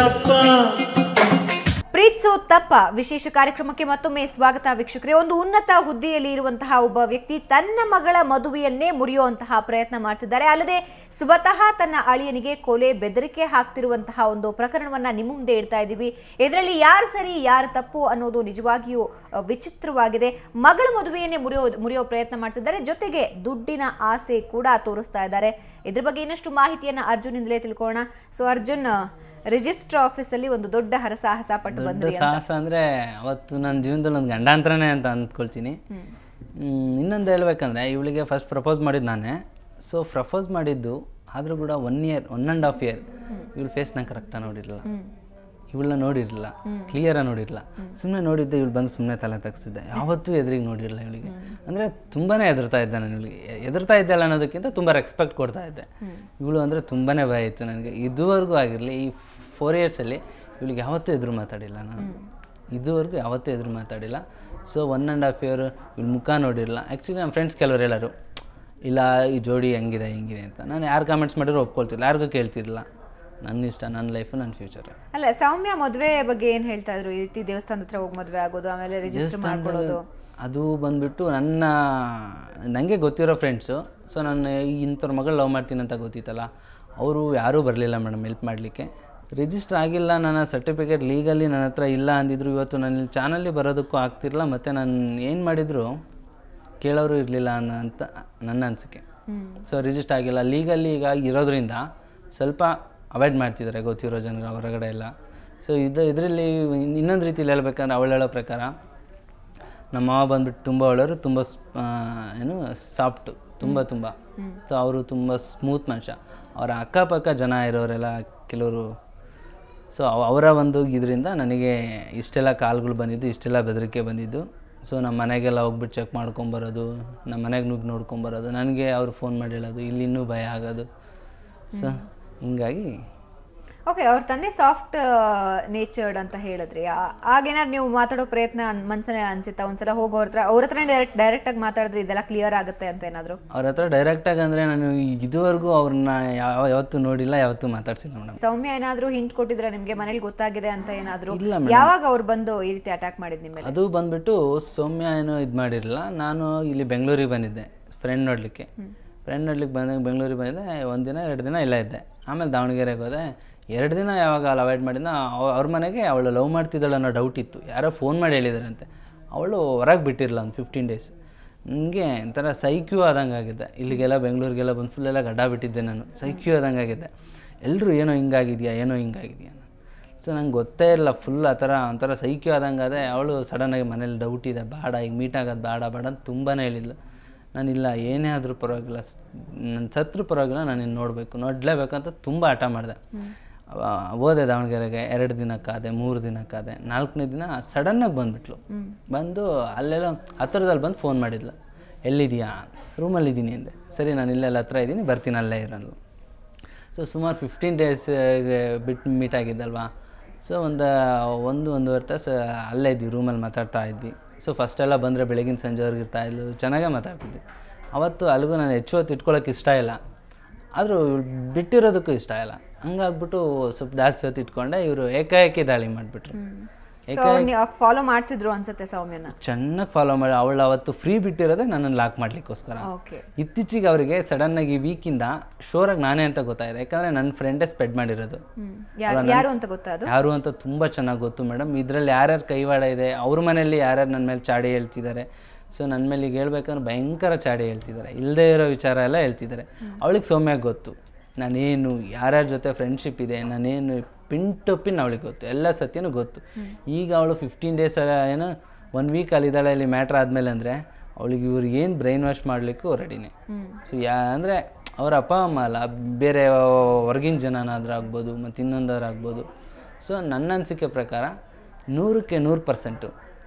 ತಪ್ಪ. ಪ್ರೀತ್ಸೋ ತಪ್ಪ ವಿಶೇಷ ಕಾರ್ಯಕ್ರಮಕ್ಕೆ ಮತ್ತೊಮ್ಮೆ ಸ್ವಾಗತ ವೀಕ್ಷಕರೇ. ಒಂದು ಉನ್ನತ ಹುದ್ದೆಯಲ್ಲಿ ಇರುವಂತಹ ಒಬ್ಬ ವ್ಯಕ್ತಿ ತನ್ನ ಮಗಳ ಮದುವೆಯನ್ನೇ ಮುರಿಯುವಂತಹ ಪ್ರಯತ್ನ ಮಾಡ್ತಿದ್ದಾರೆ. ಅಲ್ಲದೆ ಸ್ವತಃ ತನ್ನ ಅಳಿಯನಿಗೆ ಕೊಲೆ ಬೆದರಿಕೆ ಹಾಕ್ತಿರುವಂತಹ ಒಂದು ಪ್ರಕರಣವನ್ನ ನಿಮ್ಮ ಮುಂದೆ ಇಡ್ತಾ ಇದ್ದೀವಿ. ಇದರಲ್ಲಿ ಯಾರು ಸರಿ ಯಾರು ತಪ್ಪು ಅನ್ನೋದು ನಿಜವಾಗಿಯೂ ವಿಚಿತ್ರವಾಗಿದೆ. ಮಗಳ ಮದುವೆಯನ್ನೇ ಮುರಿಯೋ ಪ್ರಯತ್ನ ಮಾಡ್ತಿದ್ದಾರೆ, ಜೊತೆಗೆ ದುಡ್ಡಿನ ಆಸೆ ಕೂಡ ತೋರಿಸ್ತಾ ಇದ್ದಾರೆ. ಇದ್ರ ಬಗ್ಗೆ ಇನ್ನಷ್ಟು ಮಾಹಿತಿಯನ್ನ ಅರ್ಜುನಿಂದಲೇ ತಿಳ್ಕೊಳ್ಳೋಣ. ಸೊ ಅರ್ಜುನ್, ರಿಜಿಸ್ಟರ್ ಆಫೀಸಲ್ಲಿ ಒಂದು ದೊಡ್ಡ ಹರಸಾಹಸ ಪಟ್ಟು ಬಂದ್ರಿ. ಸಾಹಸ ಅಂದರೆ ಅವತ್ತು ನನ್ನ ಜೀವನದಲ್ಲಿ ಒಂದು ಗಂಡಾಂತರನೇ ಅಂತ ಅಂದ್ಕೊಳ್ತೀನಿ. ಇನ್ನೊಂದು ಹೇಳ್ಬೇಕಂದ್ರೆ ಇವಳಿಗೆ ಫಸ್ಟ್ ಪ್ರಪೋಸ್ ಮಾಡಿದ್ದು ನಾನೇ. ಸೊ ಪ್ರಪೋಸ್ ಮಾಡಿದ್ದು ಆದರೂ ಕೂಡ 1.5 ಇಯರ್ ಇವಳು ಫೇಸ್ ನಂಗೆ ಕರೆಕ್ಟಾಗಿ ನೋಡಿರಲಿಲ್ಲ, ಇವಳನ್ನ ನೋಡಿರಲಿಲ್ಲ, ಕ್ಲಿಯರಾಗಿ ನೋಡಿರಲಿಲ್ಲ. ಸುಮ್ಮನೆ ನೋಡಿದ್ದೆ, ಇವಳು ಬಂದು ಸುಮ್ಮನೆ ತಲೆ ತಗ್ಸಿದ್ದೆ. ಯಾವತ್ತೂ ಎದುರಿಗೆ ನೋಡಿರಲಿಲ್ಲ ಇವಳಿಗೆ. ಅಂದರೆ ತುಂಬಾ ಹೆದರ್ತಾ ಇದ್ದೆ ನಾನು ಇವಳಿಗೆ. ಹೆದರ್ತಾ ಇದ್ದಲ್ಲ ಅನ್ನೋದಕ್ಕಿಂತ ತುಂಬ ರೆಸ್ಪೆಕ್ಟ್ ಕೊಡ್ತಾ ಇದ್ದೆ. ಇವಳು ಅಂದರೆ ತುಂಬಾ ಭಯ ಇತ್ತು ನನಗೆ. ಇದುವರೆಗೂ ಆಗಿರಲಿ ಈ 4 ಇಯರ್ಸಲ್ಲಿ ಇವಳಿಗೆ ಯಾವತ್ತೂ ಎದುರು ಮಾತಾಡಿಲ್ಲ ನಾನು. ಇದುವರೆಗೂ ಯಾವತ್ತೂ ಎದುರು ಮಾತಾಡಿಲ್ಲ. ಸೊ 1.5 ಇಯರ್ ಇವಳು ಮುಖ ನೋಡಿರಲಿಲ್ಲ. ಆ್ಯಕ್ಚುಲಿ ನಮ್ಮ ಫ್ರೆಂಡ್ಸ್ ಕೆಲವರು ಹೇಳೋರು, ಇಲ್ಲ ಈ ಜೋಡಿ ಹೆಂಗಿದೆ ಹೆಂಗಿದೆ ಅಂತ. ನಾನು ಯಾರು ಕಾಮೆಂಟ್ಸ್ ಮಾಡಿದ್ರು ಒಪ್ಕೊಳ್ತಿಲ್ಲ, ಯಾರಿಗೂ ಕೇಳ್ತಿರಲಿಲ್ಲ. ನನ್ನ ಇಷ್ಟ, ನನ್ನ ಲೈಫು, ನನ್ನ ಫ್ಯೂಚರ್. ಅಲ್ಲ, ಸೌಮ್ಯ ಮದುವೆ ಬಗ್ಗೆ ಏನು ಹೇಳ್ತಾ ಇದ್ರು? ಈ ರೀತಿ ದೇವಸ್ಥಾನದ ಹತ್ರ ಹೋಗಿ ಮದುವೆ ಆಗೋದು, ಆಮೇಲೆ ರಿಜಿಸ್ಟರ್ ಮಾಡ್ಕೊಳ್ಳೋದು, ಅದು ಬಂದುಬಿಟ್ಟು ನನಗೆ ಗೊತ್ತಿರೋ ಫ್ರೆಂಡ್ಸು. ಸೊ ನಾನು ಇಂಥವ್ರ ಮಗಳು ಲವ್ ಮಾಡ್ತೀನಿ ಅಂತ ಗೊತ್ತಿತ್ತಲ್ಲ, ಅವರು ಯಾರೂ ಬರಲಿಲ್ಲ ಮೇಡಮ್ ಹೆಲ್ಪ್ ಮಾಡಲಿಕ್ಕೆ. ರಿಜಿಸ್ಟರ್ ಆಗಿಲ್ಲ, ನನ್ನ ಸರ್ಟಿಫಿಕೇಟ್ ಲೀಗಲಿ ನನ್ನ ಹತ್ರ ಇಲ್ಲ ಅಂದಿದ್ರು. ಇವತ್ತು ನನ್ನ ಚಾನಲ್ಲಿ ಬರೋದಕ್ಕೂ ಆಗ್ತಿರಲಿಲ್ಲ, ಮತ್ತು ನಾನು ಏನು ಮಾಡಿದ್ರು ಕೇಳೋರು ಇರಲಿಲ್ಲ ಅಂತ ನನ್ನ ಅನಿಸಿಕೆ. ಸೊ ರಿಜಿಸ್ಟರ್ ಆಗಿಲ್ಲ, ಲೀಗಲಿ ಈಗ ಇರೋದ್ರಿಂದ ಸ್ವಲ್ಪ ಅವಾಯ್ಡ್ ಮಾಡ್ತಿದ್ದಾರೆ ಗೊತ್ತಿರೋ ಜನರು ಹೊರಗಡೆ ಎಲ್ಲ. ಸೊ ಇದರಲ್ಲಿ ಇನ್ನೊಂದು ರೀತಿಲಿ ಹೇಳ್ಬೇಕಂದ್ರೆ ಅವಳು ಹೇಳೋ ಪ್ರಕಾರ ನಮ್ಮ ಮಾವ ಬಂದುಬಿಟ್ಟು ತುಂಬ ಒಳ್ಳೆಯವರು, ತುಂಬ ಸಾಫ್ಟು, ತುಂಬ ಸೊ ಅವರು ತುಂಬ ಸ್ಮೂತ್ ಮನುಷ್ಯ. ಅವರ ಅಕ್ಕಪಕ್ಕ ಜನ ಇರೋರೆಲ್ಲ ಕೆಲವರು. ಸೊ ಅವರ ಒಂದು ಇದರಿಂದ ನನಗೆ ಇಷ್ಟೆಲ್ಲ ಕಾಲ್ಗಳು ಬಂದಿದ್ದು, ಇಷ್ಟೆಲ್ಲ ಬೆದರಿಕೆ ಬಂದಿದ್ದು. ಸೊ ನಮ್ಮ ಮನೆಗೆಲ್ಲ ಹೋಗ್ಬಿಟ್ಟು ಚೆಕ್ ಮಾಡ್ಕೊಂಬರೋದು, ನಮ್ಮ ಮನೆಗೆ ನುಗ್ಗಿ ನೋಡ್ಕೊಂಬರೋದು, ನನಗೆ ಅವ್ರು ಫೋನ್ ಮಾಡಿ ಹೇಳೋದು, ಇಲ್ಲಿ ಇನ್ನೂ ಭಯ ಆಗೋದು. ಸೊ ಹಿಂಗಾಗಿ ಓಕೆ, ಅವ್ರ ತಂದೆ ಸಾಫ್ಟ್ ನೇಚರ್ಡ್ ಅಂತ ಹೇಳಿದ್ರಿ. ಆಗೇನಾದ್ರು ನೀವು ಮಾತಾಡೋ ಪ್ರಯತ್ನ ಮನ್ಸಲ್ಲಿ ಅನ್ಸುತ್ತಾ? ಒಂದ್ಸಲ ಹೋಗಿ ಅವ್ರ ಹತ್ರ ಡೈರೆಕ್ಟಾಗಿ ಮಾತಾಡಿದ್ರೆ ಇದೆಲ್ಲ ಕ್ಲಿಯರ್ ಆಗುತ್ತೆ ಅಂತ ಏನಾದ್ರು? ಅವ್ರ ಹತ್ರ ಡೈರೆಕ್ಟಾಗಿ ಅಂದರೆ ನಾನು ಇದುವರೆಗೂ ಅವ್ರನ್ನ ಯಾವತ್ತೂ ನೋಡಿಲ್ಲ, ಯಾವತ್ತೂ ಮಾತಾಡ್ಸಿಲ್ಲ ಮೇಡಮ್. ಸೌಮ್ಯ ಏನಾದರೂ ಹಿಂಟ್ ಕೊಟ್ಟಿದ್ರೆ ನಿಮಗೆ ಮನೇಲಿ ಗೊತ್ತಾಗಿದೆ ಅಂತ ಏನಾದರೂ? ಯಾವಾಗ ಅವ್ರು ಬಂದು ಈ ರೀತಿ ಅಟ್ಯಾಕ್ ಮಾಡಿದ್ ನಿಮ್ಮ ಮೇಲೆ? ಅದು ಬಂದ್ಬಿಟ್ಟು ಸೌಮ್ಯ ಏನೋ ಇದು ಮಾಡಿರಲಿಲ್ಲ. ನಾನು ಇಲ್ಲಿ ಬೆಂಗಳೂರಿಗೆ ಬಂದಿದ್ದೆ ಫ್ರೆಂಡ್ ನೋಡಲಿಕ್ಕೆ ಬಂದಾಗ ಬೆಂಗಳೂರಿಗೆ ಬಂದಿದ್ದೆ. 1 ದಿನ 2 ದಿನ ಇಲ್ಲ ಇದ್ದೆ. ಆಮೇಲೆ ದಾವಣಗೆರೆಗೆ ಹೋದೆ. 2 ದಿನ ಯಾವಾಗ ಅಲ್ಲಿ ಅವಾಯ್ಡ್ ಮಾಡಿದ್ನ, ಅವ್ರ ಮನೆಗೆ ಅವಳು ಲವ್ ಮಾಡ್ತಿದ್ದಾಳೆ ಅನ್ನೋ ಡೌಟ್ ಇತ್ತು. ಯಾರೋ ಫೋನ್ ಮಾಡಿ ಹೇಳಿದಾರಂತೆ. ಅವಳು ಹೊರಗೆ ಬಿಟ್ಟಿರಲ್ಲ ಒಂದು 15 ಡೇಸ್. ನನಗೆ ಒಂಥರ ಸೈಕ್ಯೂ ಆದಂಗೆ ಆಗಿದ್ದೆ. ಇಲ್ಲಿಗೆಲ್ಲ ಬೆಂಗಳೂರಿಗೆಲ್ಲ ಬಂದು ಫುಲ್ಲೆಲ್ಲ ಗಡ್ಡ ಬಿಟ್ಟಿದ್ದೆ ನಾನು. ಸೈಕ್ಯೂ ಆದಂಗೆ ಆಗಿದ್ದೆ. ಎಲ್ಲರೂ ಏನೋ ಹಿಂಗಾಗಿದೆಯಾ ಸೊ ನಂಗೆ ಗೊತ್ತೇ ಇಲ್ಲ. ಫುಲ್ ಆ ಥರ ಒಂಥರ ಸೈಕ್ಯೂ ಆದಂಗೆ ಅದೇ. ಅವಳು ಸಡನ್ನಾಗಿ ಮನೇಲಿ ಡೌಟ್ ಇದೆ, ಬೇಡ ಈಗ ಮೀಟ್ ಆಗೋದು ಬೇಡ ಅಂತ ತುಂಬಾ ಹೇಳಿದ್ಲು. ನಾನಿಲ್ಲ, ಏನೇ ಆದರೂ ಪರವಾಗಿಲ್ಲ, ನನ್ನ ಸತ್ರು ಪರವಾಗಿಲ್ಲ, ನಾನು ಇನ್ನು ನೋಡಲೇಬೇಕಂತ ತುಂಬ ಹಠ ಮಾಡಿದೆ. ಹೋದೆ ದಾವಣಗೆರೆಗೆ. 2 ದಿನಕ್ಕಾದೆ, 3 ದಿನಕ್ಕಾದೆ. 4ನೇ ದಿನ ಸಡನ್ನಾಗಿ ಬಂದುಬಿಟ್ಲು. ಬಂದು ಅಲ್ಲೆಲ್ಲ ಹತ್ತಿರದಲ್ಲಿ ಬಂದು ಫೋನ್ ಮಾಡಿದ್ಲು, ಎಲ್ಲಿದೆಯಾ? ರೂಮಲ್ಲಿದ್ದೀನಿ ಅಂದೆ. ಸರಿ, ನಾನು ಇಲ್ಲೆಲ್ಲ ಹತ್ರ ಇದ್ದೀನಿ, ಬರ್ತೀನಿ, ಅಲ್ಲೇ ಇರೋದು. ಸೊ ಸುಮಾರು 15 ಡೇಸ್ ಬಿಟ್ಟು ಮೀಟ್ ಆಗಿದ್ದಲ್ವಾ. ಸೊ ಒಂದೂವರೆ ತಾಸು ಅಲ್ಲೇ ಇದ್ವಿ, ರೂಮಲ್ಲಿ ಮಾತಾಡ್ತಾ ಇದ್ವಿ. ಸೊ ಫಸ್ಟೆಲ್ಲ ಬಂದರೆ ಬೆಳಗಿನ ಸಂಜೆವರೆಗೆ ಇರ್ತಾಯಿದ್ಲು, ಚೆನ್ನಾಗೇ ಮಾತಾಡ್ತಿದ್ವಿ. ಅವತ್ತು ಅಲ್ಲಿಗೂ ನಾನು ಹೆಚ್ಚು ಹೊತ್ತು ಇಟ್ಕೊಳ್ಳೋಕೆ ಇಷ್ಟ ಇಲ್ಲ, ಆದರೂ ಬಿಟ್ಟಿರೋದಕ್ಕೂ ಇಷ್ಟ ಇಲ್ಲ. ಹಂಗಾಗ್ಬಿಟ್ಟು ಸ್ವಲ್ಪ ಜಾಸ್ತಿ ಹೊತ್ತು ಇಟ್ಕೊಂಡೆ. ಇವರು ಏಕಾಏಕಿ ದಾಳಿ ಮಾಡಿಬಿಟ್ರು. ಫಾಲೋ ಮಾಡ್ತಿದ್ರು ಅನ್ಸುತ್ತೆ ಸೌಮ್ಯನ, ಚೆನ್ನಾಗಿ ಫಾಲೋ ಮಾಡಿ. ಅವಳು ಅವತ್ತು ಫ್ರೀ ಬಿಟ್ಟಿರೋದೇ ನನ್ನನ್ನು ಲಾಕ್ ಮಾಡ್ಲಿಕ್ಕೋಸ್ಕರ. ಇತ್ತೀಚೆಗೆ ಅವರಿಗೆ ಸಡನ್ನಾಗಿ ವೀಕಿಂದ ಶೋರಾಗಿ ನಾನೇ ಅಂತ ಗೊತ್ತಾಯಿದೆ. ಯಾಕಂದರೆ ನನ್ನ ಫ್ರೆಂಡೇ ಸ್ಪ್ರೆಡ್ ಮಾಡಿರೋದು. ಯಾರು ಅಂತ ತುಂಬ ಚೆನ್ನಾಗಿ ಗೊತ್ತು ಮೇಡಮ್. ಇದರಲ್ಲಿ ಯಾರ್ಯಾರು ಕೈವಾಡ ಇದೆ, ಅವ್ರ ಮನೆಯಲ್ಲಿ ಯಾರ್ಯಾರು ನನ್ನ ಮೇಲೆ ಚಾಡಿ ಹೇಳ್ತಿದ್ದಾರೆ. ಸೊ ನನ್ನ ಮೇಲೆ ಈಗ ಹೇಳ್ಬೇಕಂದ್ರೆ ಭಯಂಕರ ಚಾಡಿ ಹೇಳ್ತಿದ್ದಾರೆ, ಇಲ್ಲದೇ ಇರೋ ವಿಚಾರ ಎಲ್ಲ ಹೇಳ್ತಿದ್ದಾರೆ. ಅವಳಿಗೆ ಸೌಮ್ಯಾಗ ಗೊತ್ತು ನಾನೇನು, ಯಾರ್ಯಾರ ಜೊತೆ ಫ್ರೆಂಡ್ಶಿಪ್ ಇದೆ, ನಾನೇನು ಪಿನ್ ಟು ಪಿನ್ ಅವಳಿಗೆ ಗೊತ್ತು, ಎಲ್ಲ ಸತ್ಯನೂ ಗೊತ್ತು. ಈಗ ಅವಳು 15 ಡೇಸ್ ಏನೋ 1 ವೀಕ್ ಅಲ್ಲಿದ್ದಾಳೆ ಇಲ್ಲಿ ಮ್ಯಾಟ್ರ್ ಆದಮೇಲೆ ಅಂದರೆ ಅವಳಿಗೆ ಇವ್ರಿಗೆ ಏನು ಬ್ರೈನ್ ವಾಶ್ ಮಾಡಲಿಕ್ಕೂ ರೆಡಿನೇ. ಸೊ ಅಂದರೆ ಅವ್ರ ಅಪ್ಪ ಅಮ್ಮ ಅಲ್ಲ, ಬೇರೆ ಹೊರಗಿನ ಜನನಾದ್ರೂ ಆಗ್ಬೋದು, ಮತ್ತು ಇನ್ನೊಂದವ್ರು ಆಗ್ಬೋದು. ಸೊ ನನ್ನ ಅನಿಸಿಕೆ ಪ್ರಕಾರ 100ಕ್ಕೆ 100%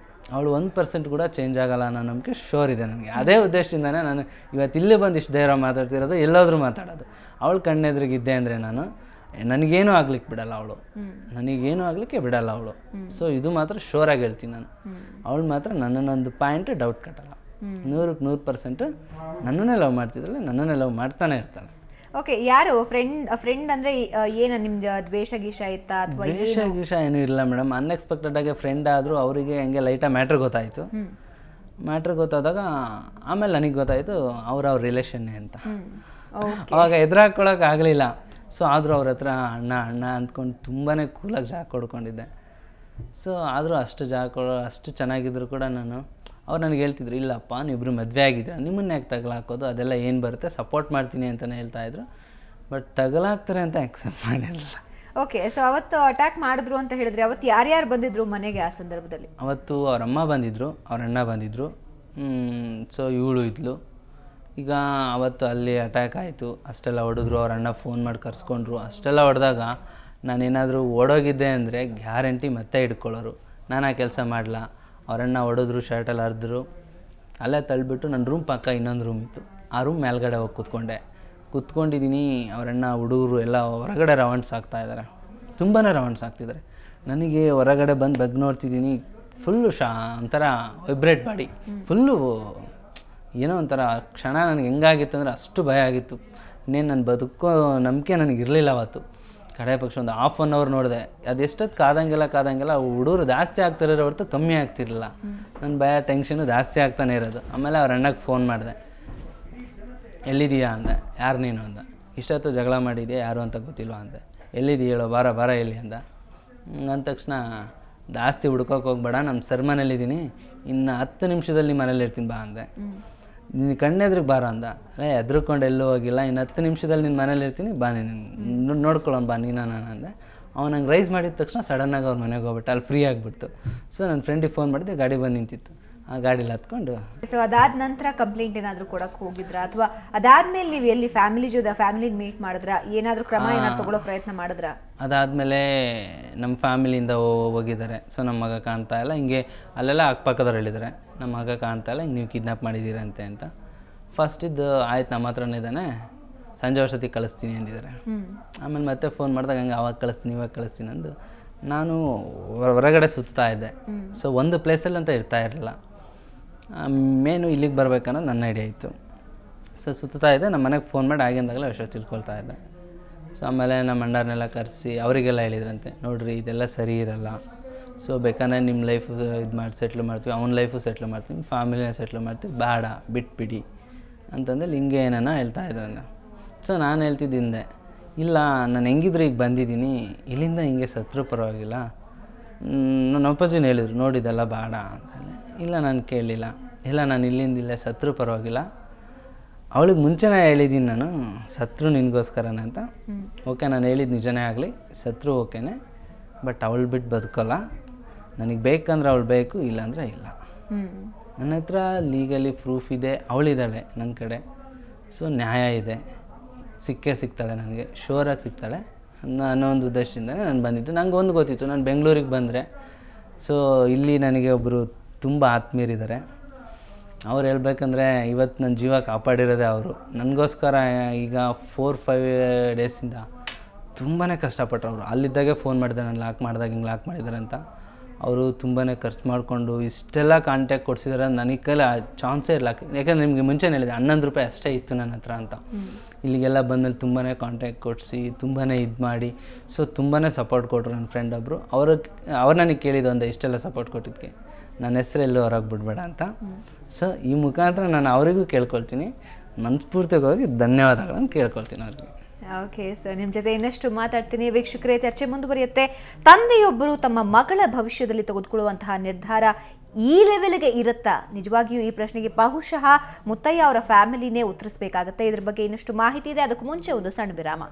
ಅವಳು 1% ಕೂಡ ಚೇಂಜ್ ಆಗೋಲ್ಲ ಅನ್ನೋ ನಂಬಿಕೆ ಶೋರ್ ಇದೆ ನನಗೆ. ಅದೇ ಉದ್ದೇಶದಿಂದನೇ ನಾನು ಇವತ್ತು ಇಲ್ಲೇ ಬಂದು ಇಷ್ಟು ಧೈರ್ಯ ಮಾತಾಡ್ತಿರೋದು, ಎಲ್ಲಾದರೂ ಮಾತಾಡೋದು. ಅವಳು ಕಣ್ಣೆದ್ರಿಗಿದ್ದೆ ಅಂದರೆ ನನಗೇನೂ ಆಗ್ಲಿಕ್ಕೆ ಬಿಡಲ್ಲ ಅವಳು, ನನಗೇನು ಆಗಲಿಕ್ಕೆ ಬಿಡಲ್ಲ ಅವಳು. ಸೊ ಇದು ಮಾತ್ರ ಶೋರಾಗಿ ಹೇಳ್ತೀನಿ ನಾನು. ಅವಳು ಮಾತ್ರ ನನ್ನನ್ನೊಂದು ಪಾಯಿಂಟ್ ಡೌಟ್ ಕಟ್ಟಲ್ಲ. 100ಕ್ಕೆ 100% ನನ್ನನ್ನೇ ಲವ್ ಮಾಡ್ತಿದ್ದಾಳೆ, ನನ್ನನ್ನೇ ಲವ್ ಮಾಡ್ತಾನೆ ಇರ್ತಾಳೆ. ಓಕೆ, ಯಾರು ಫ್ರೆಂಡ್ ಅಂದ್ರೆ ಏನ ನಿಮ್ದು ದ್ವೇಷ ಗೀಷ ಇತ್ತಾ ಅಥವಾ ದ್ವೇಷ ಗೀಷ ಏನೂ ಇಲ್ಲ ಮೇಡಮ್. ಅನ್ಎಕ್ಸ್ಪೆಕ್ಟೆಡ್ ಆಗಿ ಫ್ರೆಂಡ್ ಆದರೂ ಅವರಿಗೆ ಹಂಗೆ ಲೈಟಾಗಿ ಮ್ಯಾಟ್ರ್ ಗೊತ್ತಾಯಿತು. ಮ್ಯಾಟ್ರ್ ಗೊತ್ತಾದಾಗ ಆಮೇಲೆ ನನಗೆ ಗೊತ್ತಾಯಿತು ಅವ್ರ ರಿಲೇಷನ್ನೇ ಅಂತ. ಅವಾಗ ಎದುರಾಕೊಳ್ಳೋಕೆ ಆಗಲಿಲ್ಲ. ಸೊ ಆದರೂ ಅವ್ರ ಹತ್ರ ಅಣ್ಣ ಅಣ್ಣ ಅಂದ್ಕೊಂಡು ತುಂಬಾ ಕೂಲಾಗಿ ಜಾಗ ಕೊಡ್ಕೊಂಡಿದ್ದೆ. ಸೊ ಆದರೂ ಅಷ್ಟು ಚೆನ್ನಾಗಿದ್ರು ಕೂಡ ಅವ್ರು ನನಗೆ ಹೇಳ್ತಿದ್ರು, ಇಲ್ಲಪ್ಪ ನೀವಿಬ್ರು ಮದುವೆ ಆಗಿದ್ರೆ ನಿಮ್ಮನ್ನ ಯಾಕೆ ತಗಲಾಕೋದು, ಅದೆಲ್ಲ ಏನು ಬರುತ್ತೆ, ಸಪೋರ್ಟ್ ಮಾಡ್ತೀನಿ ಅಂತಲೇ ಹೇಳ್ತಾಯಿದ್ರು. ಬಟ್ ತಗಲಾಕ್ತಾರೆ ಅಂತ ಆಕ್ಸೆಪ್ಟ್ ಮಾಡಿರಲಿಲ್ಲ. ಓಕೆ, ಸೊ ಅವತ್ತು ಅಟ್ಯಾಕ್ ಮಾಡಿದ್ರು ಅಂತ ಹೇಳಿದ್ರೆ ಅವತ್ತು ಯಾರ್ಯಾರು ಬಂದಿದ್ರು ಮನೆಗೆ ಆ ಸಂದರ್ಭದಲ್ಲಿ? ಅವತ್ತು ಅವ್ರ ಅಮ್ಮ ಬಂದಿದ್ದರು, ಅವ್ರ ಅಣ್ಣ ಬಂದಿದ್ದರು. ಸೊ ಇವಳು ಇದ್ಲು. ಈಗ ಅವತ್ತು ಅಲ್ಲಿ ಅಟ್ಯಾಕ್ ಆಯಿತು, ಅಷ್ಟೆಲ್ಲ ಹೊಡೆದ್ರು. ಅವ್ರ ಅಣ್ಣ ಫೋನ್ ಮಾಡಿ ಕರ್ಸ್ಕೊಂಡ್ರು. ಅಷ್ಟೆಲ್ಲ ಹೊಡೆದಾಗ ನಾನೇನಾದರೂ ಓಡೋಗಿದ್ದೆ ಅಂದರೆ ಗ್ಯಾರಂಟಿ ಮತ್ತೆ ಹಿಡ್ಕೊಳ್ಳೋರು. ನಾನು ಆ ಕೆಲಸ ಮಾಡಲ್ಲ. ಅವರಣ್ಣ ಹೊಡೆದ್ರು, ಶರ್ಟಲ್ಲಿ ಹರಿದ್ರು. ಅಲ್ಲೇ ತಳ್ಳಿಬಿಟ್ಟು ನನ್ನ ರೂಮ್ ಪಕ್ಕ ಇನ್ನೊಂದು ರೂಮ್ ಇತ್ತು, ಆ ರೂಮ್ ಮೇಲ್ಗಡೆ ಹೋಗಿ ಕೂತ್ಕೊಂಡಿದ್ದೀನಿ. ಅವರಣ್ಣ ಹುಡುಗರು ಎಲ್ಲ ಹೊರಗಡೆ ರೌಂಡ್ಸ್ ಆಗ್ತಾಯಿದ್ದಾರೆ, ತುಂಬಾ ರೌಂಡ್ಸ್ ಆಗ್ತಿದ್ದಾರೆ. ನನಗೆ ಹೊರಗಡೆ ಬಂದು ಬಗ್ ನೋಡ್ತಿದ್ದೀನಿ, ಫುಲ್ಲು ಒಂಥರ ವೈಬ್ರೇಟ್ ಬಾಡಿ, ಫುಲ್ಲು ಏನೋ ಒಂಥರ ಕ್ಷಣ ನನಗೆ ಹೆಂಗಾಗಿತ್ತು ಅಂದರೆ ಅಷ್ಟು ಭಯ ಆಗಿತ್ತು. ಇನ್ನೇನು ನಾನು ಬದುಕೋ ನಂಬಿಕೆ ನನಗಿರಲಿಲ್ಲ ಅವತ್ತು. ಕಡೆ ಪಕ್ಷ ಒಂದು ಹಾಫ್ ಒನ್ ಅವರ್ ನೋಡಿದೆ. ಅದೆಷ್ಟೊತ್ತು ಕಾದಂಗೆಲ್ಲ ಹುಡುಗರು ಜಾಸ್ತಿ ಆಗ್ತಿರೋ ಹೊರತು ಕಮ್ಮಿ ಆಗ್ತಿರಲಿಲ್ಲ. ನನ್ನ ಭಯ ಟೆನ್ಷನು ಜಾಸ್ತಿ ಆಗ್ತಾನೆ ಇರೋದು. ಆಮೇಲೆ ಅವ್ರ ಅಣ್ಣಗೆ ಫೋನ್ ಮಾಡಿದೆ, ಎಲ್ಲಿದೆಯಾ ಅಂದೆ. ಯಾರು ನೀನು ಅಂದ. ಇಷ್ಟೊತ್ತು ಜಗಳ ಮಾಡಿದ್ಯಾ, ಯಾರು ಅಂತ ಗೊತ್ತಿಲ್ವಾ ಅಂದೆ. ಎಲ್ಲಿದೆಯಾ ಹೇಳೋ, ಬಾರ ಎಲ್ಲಿ ಅಂದ. ಅಂದ ತಕ್ಷಣ ಜಾಸ್ತಿ ಹುಡ್ಕೋಕೆ ಹೋಗ್ಬೇಡ, ನಮ್ಮ ಸರ್ ಮನೇಲಿದ್ದೀನಿ, ಇನ್ನು 10 ನಿಮಿಷದಲ್ಲಿ ಮನೇಲಿ ಇರ್ತೀನಿ ಬಾ ಅಂದೆ. ನೀನು ಕಣ್ಣೆದ್ರಿಗೆ ಬಾರ ಅಂದ. ಅಲ್ಲೇ ಎದ್ರುಕೊಂಡು ಎಲ್ಲೂ ಹೋಗಿಲ್ಲ, ಇನ್ನು 10 ನಿಮಿಷದಲ್ಲಿ ನಿನ್ನ ಮನೇಲಿ ಇರ್ತೀನಿ, ಬಾ ನೀನು ನೋಡ್ಕೊಳ್ಳೋಣ ಬಾ ನಾನು ಅಂದೆ. ಅವ್ನು ನಂಗೆ ರೈಸ್ ಮಾಡಿದ ತಕ್ಷಣ ಸಡನ್ನಾಗಿ ಅವ್ರ ಮನೆಗೆ ಹೋಗ್ಬಿಟ್ಟು ಅಲ್ಲಿ ಫ್ರೀ ಆಗಿಬಿಡ್ತು. ಸೊ ನನ್ನ ಫ್ರೆಂಡಿಗೆ ಫೋನ್ ಮಾಡಿದೆ, ಗಾಡಿ ಬಂದು ನಿಂತಿತ್ತು. ಆ ಗಾಡೀಲಿ ಹತ್ಕೊಂಡು. ಸೊ ಅದಾದ ನಂತರ ಕಂಪ್ಲೇಂಟ್ ಏನಾದರೂ ಕೊಡೋಕ್ಕೆ ಹೋಗಿದ್ರಾ ಅಥವಾ ಅದಾದಮೇಲೆ ನೀವು ಎಲ್ಲಿ ಫ್ಯಾಮಿಲಿ ಮೀಟ್ ಮಾಡಿದ್ರಾ, ಏನಾದರೂ ಕ್ರಮ ಏನಾದ್ರು ತಗೊಳ್ಳೋ ಪ್ರಯತ್ನ ಮಾಡಿದ್ರಾ? ಅದಾದಮೇಲೆ ನಮ್ಮ ಫ್ಯಾಮಿಲಿಯಿಂದ ಹೋಗಿದ್ದಾರೆ. ಸೊ ನಮ್ಮ ಮಗ ಕಾಣ್ತಾ ಇಲ್ಲ, ಹಿಂಗೆ ಅಲ್ಲೆಲ್ಲ ಅಕ್ಕಪಕ್ಕದವ್ರು ಹೇಳಿದ್ದಾರೆ, ನಮ್ಮ ಮಗ ಕಾಣ್ತಾ ಇಲ್ಲ, ಹಿಂಗೆ ನೀವು ಕಿಡ್ನಾಪ್ ಮಾಡಿದ್ದೀರಂತೆ ಅಂತ. ಫಸ್ಟ್ ಆಯ್ತು, ನಮ್ಮ ಹತ್ರನೇ ಇದ್ದಾನೆ, ಸಂಜೆ ವರ್ಷಕ್ಕೆ ಕಳಿಸ್ತೀನಿ ಅಂದಿದ್ದಾರೆ. ಆಮೇಲೆ ಮತ್ತೆ ಫೋನ್ ಮಾಡಿದಾಗ ಹಂಗೆ ಅವಾಗ ಕಳಿಸ್ತೀನಿ ಅಂದು ನಾನು ಹೊರಗಡೆ ಸುತ್ತಾ ಇದ್ದೆ. ಸೊ ಒಂದು ಪ್ಲೇಸಲ್ಲಿ ಅಂತ ಇರ್ತಾ ಇರಲಿಲ್ಲ. ಮೇನು ಇಲ್ಲಿಗೆ ಬರ್ಬೇಕನ್ನೋದು ನನ್ನ ಐಡಿಯಾ ಇತ್ತು. ಸೊ ಸುತ್ತಾ ಇದ್ದೆ. ನಮ್ಮ ಮನೆಗೆ ಫೋನ್ ಮಾಡಿ ಆಗಿಂದಾಗಲೇ ವಿಷಯ ತಿಳ್ಕೊಳ್ತಾ ಇದ್ದೆ. ಸೊ ಆಮೇಲೆ ನಮ್ಮ ಅಣ್ಣರನ್ನೆಲ್ಲ ಕರೆಸಿ ಅವರಿಗೆಲ್ಲ ಹೇಳಿದ್ರಂತೆ, ನೋಡಿರಿ ಇದೆಲ್ಲ ಸರಿ ಇರಲ್ಲ. ಸೊ ಬೇಕಾದ್ರೆ ನಿಮ್ಮ ಲೈಫು ಸೆಟ್ಲ್ ಮಾಡ್ತೀವಿ, ಅವ್ನ ಲೈಫು ಸೆಟ್ಲ್ ಮಾಡ್ತೀವಿ, ಫ್ಯಾಮಿಲಿನ ಸೆಟ್ಲ್ ಮಾಡ್ತೀವಿ, ಬೇಡ ಬಿಟ್ಬಿಡಿ ಅಂತಂದೇಳಿ ಹಿಂಗೆ ಏನಾನ ಹೇಳ್ತಾ ಇದ್ರಂತೆ. ಸೊ ನಾನು ಹೇಳ್ತಿದ್ದೆ, ಇಲ್ಲ ನಾನು ಹೆಂಗಿದ್ರು ಈಗ ಬಂದಿದ್ದೀನಿ, ಇಲ್ಲಿಂದ ಹಿಂಗೆ ಸತ್ರು ಪರವಾಗಿಲ್ಲ. ನನ್ನ ಅಪ್ಪಾಜಿನ ಹೇಳಿದ್ರು, ನೋಡಿದೆಲ್ಲ ಬೇಡ ಅಂತೇಳಿ. ಇಲ್ಲ ನಾನು ಕೇಳಲಿಲ್ಲ. ಇಲ್ಲ ನಾನು ಇಲ್ಲಿಂದ ಇಲ್ಲೇ ಸತ್ರು ಪರವಾಗಿಲ್ಲ, ಅವಳಿಗೆ ಮುಂಚೆನೇ ಹೇಳಿದ್ದೀನಿ ನಾನು, ಸತ್ರು ನಿನಗೋಸ್ಕರನೇ ಅಂತ. ಓಕೆ, ನಾನು ಹೇಳಿದ್ದು ನಿಜನೇ ಆಗಲಿ, ಸತ್ರು ಓಕೆನೇ, ಬಟ್ ಅವಳು ಬಿಟ್ಟು ಬದುಕೋಲ್ಲ. ನನಗೆ ಬೇಕಂದ್ರೆ ಅವಳು ಬೇಕು, ಇಲ್ಲಾಂದರೆ ಇಲ್ಲ. ನನ್ನ ಹತ್ರ ಲೀಗಲಿ ಪ್ರೂಫ್ ಇದೆ, ಅವಳಿದ್ದಾಳೆ ನನ್ನ ಕಡೆ. ಸೊ ನ್ಯಾಯ ಇದೆ, ಸಿಗ್ತಾಳೆ ನನಗೆ, ಶೋರಾಗಿ ಸಿಗ್ತಾಳೆ ಅನ್ನೋ ಒಂದು ಉದ್ದೇಶದಿಂದನೇ ನಾನು ಬಂದಿದ್ದು. ನಂಗೆ ಒಂದು ಗೊತ್ತಿತ್ತು, ನಾನು ಬೆಂಗಳೂರಿಗೆ ಬಂದರೆ ಸೊ ಇಲ್ಲಿ ನನಗೆ ಒಬ್ಬರು ತುಂಬ ಆತ್ಮೀಯರಿದ್ದಾರೆ. ಅವ್ರು ಹೇಳ್ಬೇಕಂದ್ರೆ ಇವತ್ತು ನನ್ನ ಜೀವ ಕಾಪಾಡಿರೋದೇ ಅವರು. ನನಗೋಸ್ಕರ ಈಗ 4-5 ಡೇಸಿಂದ ತುಂಬಾ ಕಷ್ಟಪಟ್ಟರು. ಅವರು ಅಲ್ಲಿದ್ದಾಗೆ ಫೋನ್ ಮಾಡಿದೆ, ನಾನು ಲಾಕ್ ಮಾಡಿದಾಗ ಹಿಂಗೆ ಲಾಕ್ ಮಾಡಿದ್ದಾರೆ ಅಂತ. ಅವರು ತುಂಬಾ ಖರ್ಚು ಮಾಡಿಕೊಂಡು ಇಷ್ಟೆಲ್ಲ ಕಾಂಟ್ಯಾಕ್ಟ್ ಕೊಡಿಸಿದ್ದಾರೆ. ನನಗೆ ಕೈಲಿ ಚಾನ್ಸೇ ಇರಲ್ಲ, ಯಾಕಂದರೆ ನಿಮಗೆ ಮುಂಚೆನೇ ಹೇಳಿದೆ ₹11 ಅಷ್ಟೇ ಇತ್ತು ನನ್ನ ಹತ್ರ ಅಂತ. ಇಲ್ಲಿಗೆಲ್ಲ ಬಂದಮೇಲೆ ತುಂಬಾ ಕಾಂಟ್ಯಾಕ್ಟ್ ಕೊಡಿಸಿ ತುಂಬಾ ಇದು ಮಾಡಿ ಸೊ ತುಂಬಾ ಸಪೋರ್ಟ್ ಕೊಟ್ಟರು ನನ್ನ ಫ್ರೆಂಡ್ ಒಬ್ಬರು. ಅವ್ರು ನನಗೆ ಕೇಳಿದ್ದು ಒಂದು ಇಷ್ಟೆಲ್ಲ ಸಪೋರ್ಟ್ ಕೊಟ್ಟಿದ್ದಕ್ಕೆ ನನ್ನ ಹೆಸರು ಎಲ್ಲೂ ಹೊರಗೆ ಬಿಡಬೇಡ ಅಂತ. ಸೊ ಈ ಮುಖಾಂತರ ನಾನು ಅವರಿಗೂ ಕೇಳ್ಕೊಳ್ತೀನಿ, ಮನಸ್ಫೂರ್ತಿಯಾಗಿ ಧನ್ಯವಾದಗಳನ್ನು ಕೇಳ್ಕೊಳ್ತೀನಿ ಅವ್ರಿಗೆ. ಓಕೆ, ಸೊ ನಿಮ್ಮ ಜೊತೆ ಇನ್ನಷ್ಟು ಮಾತಾಡ್ತೀನಿ. ವೀಕ್ಷಕರೇ, ಚರ್ಚೆ ಮುಂದುವರಿಯುತ್ತೆ. ತಂದೆಯೊಬ್ಬರು ತಮ್ಮ ಮಗಳ ಭವಿಷ್ಯದಲ್ಲಿ ತೆಗೆದುಕೊಳ್ಳುವಂತಹ ನಿರ್ಧಾರ ಈ ಲೆವೆಲ್ಗೆ ಇರುತ್ತಾ? ನಿಜವಾಗಿಯೂ ಈ ಪ್ರಶ್ನೆಗೆ ಬಹುಶಃ ಮುತ್ತಯ್ಯ ಅವರ ಫ್ಯಾಮಿಲಿನೇ ಉತ್ತರಿಸಬೇಕಾಗುತ್ತೆ. ಇದ್ರ ಬಗ್ಗೆ ಇನ್ನಷ್ಟು ಮಾಹಿತಿ ಇದೆ, ಅದಕ್ಕೂ ಮುಂಚೆ ಒಂದು ಸಣ್ಣ ವಿರಾಮ.